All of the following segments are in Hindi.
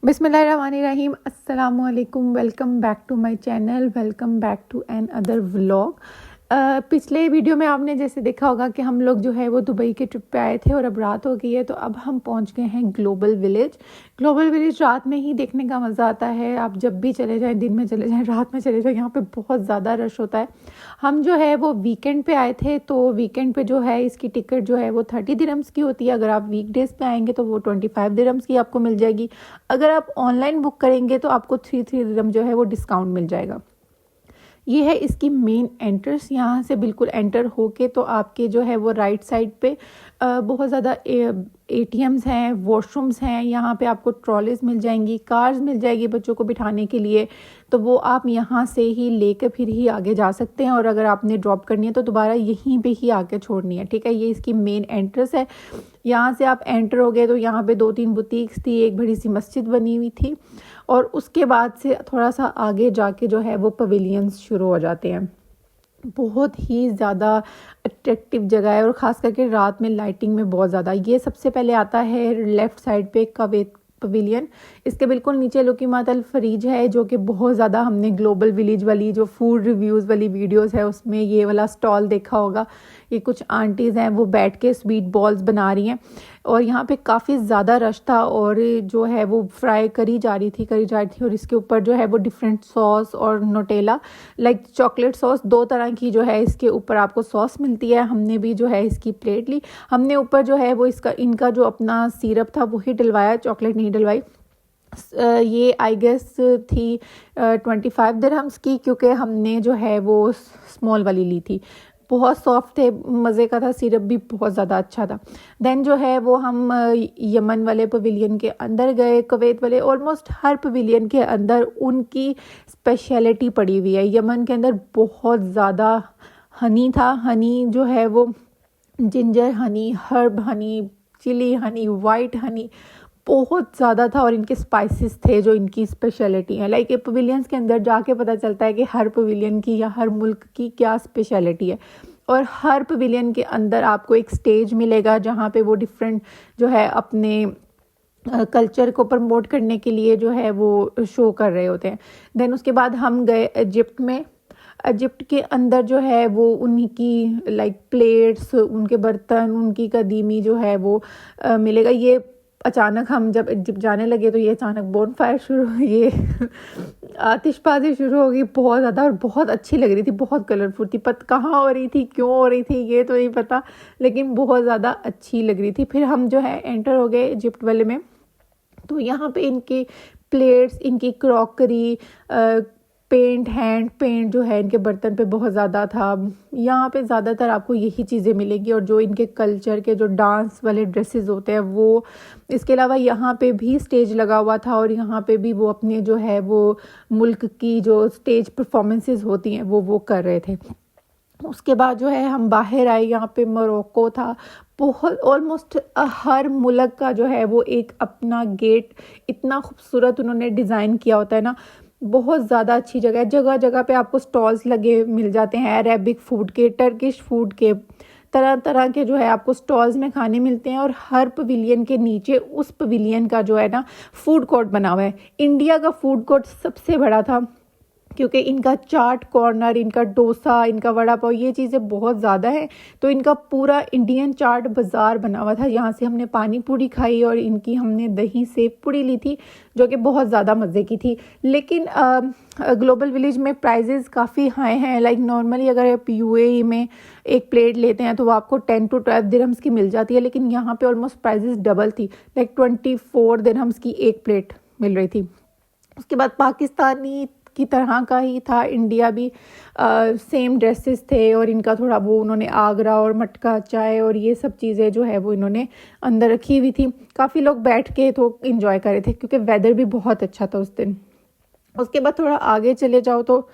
बिस्मिल्लाहिर्रहमानिर्रहीम। अस्सलामुअलैकुम। Welcome back to my channel, welcome back to another vlog. पिछले वीडियो में आपने जैसे देखा होगा कि हम लोग जो है वो दुबई के ट्रिप पे आए थे और अब रात हो गई है, तो अब हम पहुंच गए हैं ग्लोबल विलेज। ग्लोबल विलेज रात में ही देखने का मज़ा आता है। आप जब भी चले जाएं, दिन में चले जाएं, रात में चले जाएं, यहाँ पे बहुत ज़्यादा रश होता है। हम जो है वो वीकेंड पे आए थे, तो वीकेंड पे जो है इसकी टिकट जो है वो 30 दिरहम्स की होती है। अगर आप वीकडेज पे आएंगे तो वो 25 दिरहम्स की आपको मिल जाएगी। अगर आप ऑनलाइन बुक करेंगे तो आपको 3 दिरहम जो है वो डिस्काउंट मिल जाएगा। ये है इसकी मेन एंट्रेंस। यहाँ से बिल्कुल एंटर होके तो आपके जो है वो राइट साइड पे बहुत ज़्यादा एटीएम्स हैं, वॉशरूम्स हैं। यहाँ पे आपको ट्रॉलीज मिल जाएंगी, कार्स मिल जाएगी बच्चों को बिठाने के लिए, तो वो आप यहाँ से ही लेकर फिर ही आगे जा सकते हैं। और अगर आपने ड्रॉप करनी है तो दोबारा यहीं पे ही आके छोड़नी है, ठीक है। ये इसकी मेन एंट्रेंस है। यहाँ से आप एंटर हो गए तो यहाँ पे 2-3 बुटीक्स थी, एक बड़ी सी मस्जिद बनी हुई थी, और उसके बाद से थोड़ा सा आगे जाके जो है वो पवेलियंस शुरू हो जाते हैं। बहुत ही ज़्यादा अट्रैक्टिव जगह है और ख़ास करके रात में लाइटिंग में बहुत ज़्यादा। ये सबसे पहले आता है लेफ़्ट साइड पे कवेत पवेलियन। इसके बिल्कुल नीचे लुकीमात अल फरीज है, जो कि बहुत ज़्यादा हमने ग्लोबल विलेज वाली जो फूड रिव्यूज़ वाली वीडियोस है उसमें ये वाला स्टॉल देखा होगा। ये कुछ आंटीज़ हैं वो बैठ के स्वीट बॉल्स बना रही हैं, और यहाँ पे काफ़ी ज़्यादा रश था और जो है वो फ्राई करी जा रही थी। और इसके ऊपर जो है वो डिफरेंट सॉस और नोटेला लाइक चॉकलेट सॉस, 2 तरह की जो है इसके ऊपर आपको सॉस मिलती है। हमने भी जो है इसकी प्लेट ली। हमने ऊपर जो है वो इनका जो अपना सिरप था वही डलवाया, चॉकलेट नहीं डलवाई। ये आई गेस थी 25 दिरहम्स की, क्योंकि हमने जो है वो स्मॉल वाली ली थी। बहुत सॉफ्ट थे, मज़े का था, सिरप भी बहुत ज़्यादा अच्छा था। देन जो है वो हम यमन वाले पवेलियन के अंदर गए, कुवैत वाले। ऑलमोस्ट हर पवेलियन के अंदर उनकी स्पेशलिटी पड़ी हुई है। यमन के अंदर बहुत ज़्यादा हनी था। हनी जो है वो ginger honey, herb honey, chilli honey, white honey बहुत ज़्यादा था, और इनके स्पाइसेस थे जो इनकी स्पेशलिटी है। लाइक ये पवेलियंस के अंदर जाके पता चलता है कि हर पवेलियन की या हर मुल्क की क्या स्पेशलिटी है। और हर पवेलियन के अंदर आपको एक स्टेज मिलेगा जहाँ पे वो डिफरेंट जो है अपने कल्चर को प्रमोट करने के लिए जो है वो शो कर रहे होते हैं। देन उसके बाद हम गए इजिप्ट में। इजिप्ट के अंदर जो है वो उन्हीं की लाइक प्लेट्स, उनके बर्तन, उनकी कदीमी जो है वो मिलेगा। ये अचानक हम जब इजिप्ट जाने लगे तो ये अचानक बोनफायर शुरू हुई, ये आतिशबाजी शुरू हो गई बहुत ज़्यादा, और बहुत अच्छी लग रही थी, बहुत कलरफुल थी। कहाँ हो रही थी, क्यों हो रही थी ये तो नहीं पता, लेकिन बहुत ज़्यादा अच्छी लग रही थी। फिर हम जो है एंटर हो गए इजिप्ट वाले में। तो यहाँ पे इनकी प्लेट्स, इनकी क्रॉकरी, पेंट, हैंड पेंट जो है इनके बर्तन पे बहुत ज़्यादा था। यहाँ पे ज़्यादातर आपको यही चीज़ें मिलेंगी, और जो इनके कल्चर के जो डांस वाले ड्रेसेस होते हैं वो। इसके अलावा यहाँ पे भी स्टेज लगा हुआ था, और यहाँ पे भी वो अपने जो है वो मुल्क की जो स्टेज परफॉर्मेंसेस होती हैं वो कर रहे थे। उसके बाद जो है हम बाहर आए, यहाँ पे मोरक्को था। बहुत ऑलमोस्ट हर मुल्क का जो है वो एक अपना गेट इतना खूबसूरत उन्होंने डिज़ाइन किया होता है ना। बहुत ज़्यादा अच्छी जगह है। जगह जगह पे आपको स्टॉल्स लगे मिल जाते हैं, अरेबिक फूड के, टर्किश फूड के, तरह तरह के जो है आपको स्टॉल्स में खाने मिलते हैं। और हर पवेलियन के नीचे उस पवेलियन का जो है ना फूड कोर्ट बना हुआ है। इंडिया का फूड कोर्ट सबसे बड़ा था, क्योंकि इनका चाट कॉर्नर, इनका डोसा, इनका वड़ा पाव, ये चीज़ें बहुत ज़्यादा हैं। तो इनका पूरा इंडियन चाट बाज़ार बना हुआ था। यहाँ से हमने पानी पूरी खाई और इनकी हमने दही सेव पूरी ली थी, जो कि बहुत ज़्यादा मज़े की थी। लेकिन ग्लोबल विलेज में प्राइजेज़ काफ़ी हाई हैं। लाइक नॉर्मली अगर आप यूएई में एक प्लेट लेते हैं तो वो आपको 10 to 12 दिरहम्स की मिल जाती है, लेकिन यहाँ पे ऑलमोस्ट प्राइजेज़ डबल थी। लाइक 24 दिरहम्स की एक प्लेट मिल रही थी। उसके बाद पाकिस्तानी की तरह का ही था इंडिया भी, सेम ड्रेसेस थे, और इनका थोड़ा वो उन्होंने आगरा और मटका चाय और ये सब चीज़ें जो है वो इन्होंने अंदर रखी हुई थी। काफ़ी लोग बैठ के तो इंजॉय कर रहे थे, क्योंकि वेदर भी बहुत अच्छा था उस दिन। उसके बाद थोड़ा आगे चले जाओ तो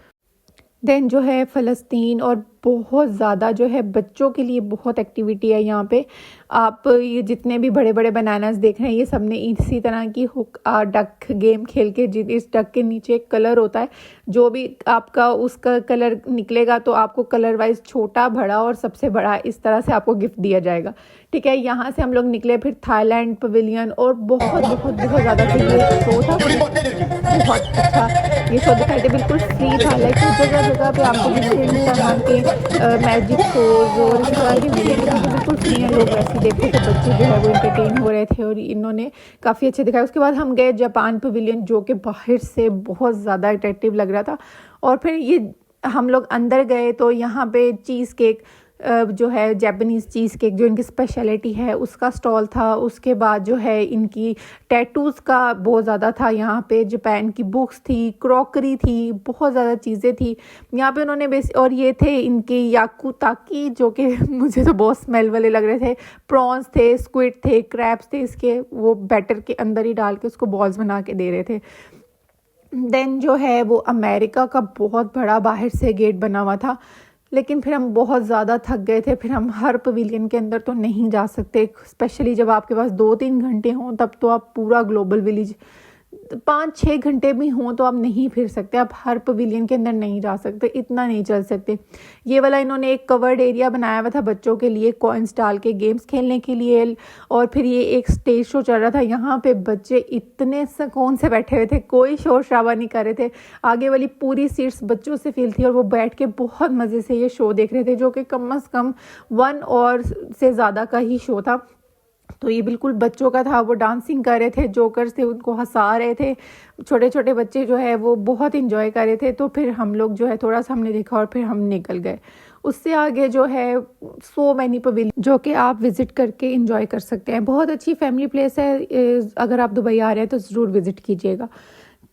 देन जो है फ़लस्तीन, और बहुत ज़्यादा जो है बच्चों के लिए बहुत एक्टिविटी है यहाँ पे। आप ये जितने भी बड़े बड़े बनानास देख रहे हैं, ये सब ने इसी तरह की हुक डक गेम खेल के, इस डक के नीचे एक कलर होता है, जो भी आपका उसका कलर निकलेगा तो आपको कलर वाइज छोटा, बड़ा और सबसे बड़ा इस तरह से आपको गिफ्ट दिया जाएगा। ठीक है, यहाँ से हम लोग निकले फिर थाईलैंड पवेलियन, और बहुत बहुत बहुत ज़्यादा फिर ये शो था, बहुत अच्छा ये शो दिखाई थे, बिल्कुल फ्री था। लाइक जगह जगह पे आपको डिफरेंट तरह के मैजिक शोज और इस तरह के मिलेंगे जो कि बिल्कुल फ्री हैं। लोग वैसे ही देख रहे थे, बच्चे जो है वो इंटरटेन हो रहे थे, और इन्होंने काफ़ी अच्छे दिखाया। उसके बाद हम गए जापान पवेलियन, जो कि बाहर से बहुत ज़्यादा अट्रैक्टिव लग रहा था। और फिर ये हम लोग अंदर गए तो यहाँ पे चीज़ केक, जो है जापानीज़ चीज़ केक जो इनकी स्पेशलिटी है, उसका स्टॉल था। उसके बाद जो है इनकी टैटूज़ का बहुत ज़्यादा था यहाँ पे। जापान की बुक्स थी, क्रॉकरी थी, बहुत ज़्यादा चीज़ें थी यहाँ पे उन्होंने और ये थे इनके याकुताकी, जो कि मुझे तो बहुत स्मेल वाले लग रहे थे। प्रॉन्स थे, स्क्विड थे, क्रैब्स थे, इसके वो बैटर के अंदर ही डाल के उसको बॉल्स बना के दे रहे थे। देन जो है वो अमेरिका का बहुत बड़ा बाहर से गेट बना हुआ था, लेकिन फिर हम बहुत ज़्यादा थक गए थे। फिर हम हर पवेलियन के अंदर तो नहीं जा सकते, स्पेशली जब आपके पास 2-3 घंटे हों, तब तो आप पूरा ग्लोबल विलेज 5-6 घंटे भी हों तो आप नहीं फिर सकते, आप हर पवेलियन के अंदर नहीं जा सकते, इतना नहीं चल सकते। ये वाला इन्होंने एक कवर्ड एरिया बनाया हुआ था बच्चों के लिए, कॉइन्स डाल के गेम्स खेलने के लिए। और फिर ये एक स्टेज शो चल रहा था, यहाँ पे बच्चे इतने सुकून से बैठे हुए थे, कोई शोर शराबा नहीं कर रहे थे। आगे वाली पूरी सीट्स बच्चों से फिल थी, और वो बैठ के बहुत मज़े से ये शो देख रहे थे, जो कि कम से कम 1 और से ज़्यादा का ही शो था। तो ये बिल्कुल बच्चों का था, वो डांसिंग कर रहे थे, जोकर्स थे उनको हंसा रहे थे, छोटे छोटे बच्चे जो है वो बहुत इंजॉय कर रहे थे। तो फिर हम लोग जो है थोड़ा सा हमने देखा और फिर हम निकल गए। उससे आगे जो है सो मैनी पवेलियन, जो कि आप विज़िट करके इंजॉय कर सकते हैं। बहुत अच्छी फैमिली प्लेस है, अगर आप दुबई आ रहे हैं तो ज़रूर विज़िट कीजिएगा।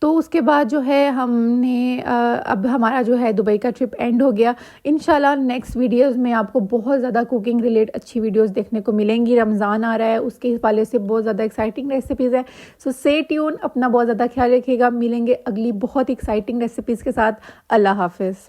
तो उसके बाद जो है हमने अब हमारा जो है दुबई का ट्रिप एंड हो गया। इंशाल्लाह नेक्स्ट वीडियोस में आपको बहुत ज़्यादा कुकिंग रिलेटेड अच्छी वीडियोस देखने को मिलेंगी। रमज़ान आ रहा है, उसके हवाले से बहुत ज़्यादा एक्साइटिंग रेसिपीज़ है। सो स्टे ट्यून, अपना बहुत ज़्यादा ख्याल रखिएगा। मिलेंगे अगली बहुत एक्साइटिंग रेसिपीज़ के साथ। अल्लाह हाफिज़।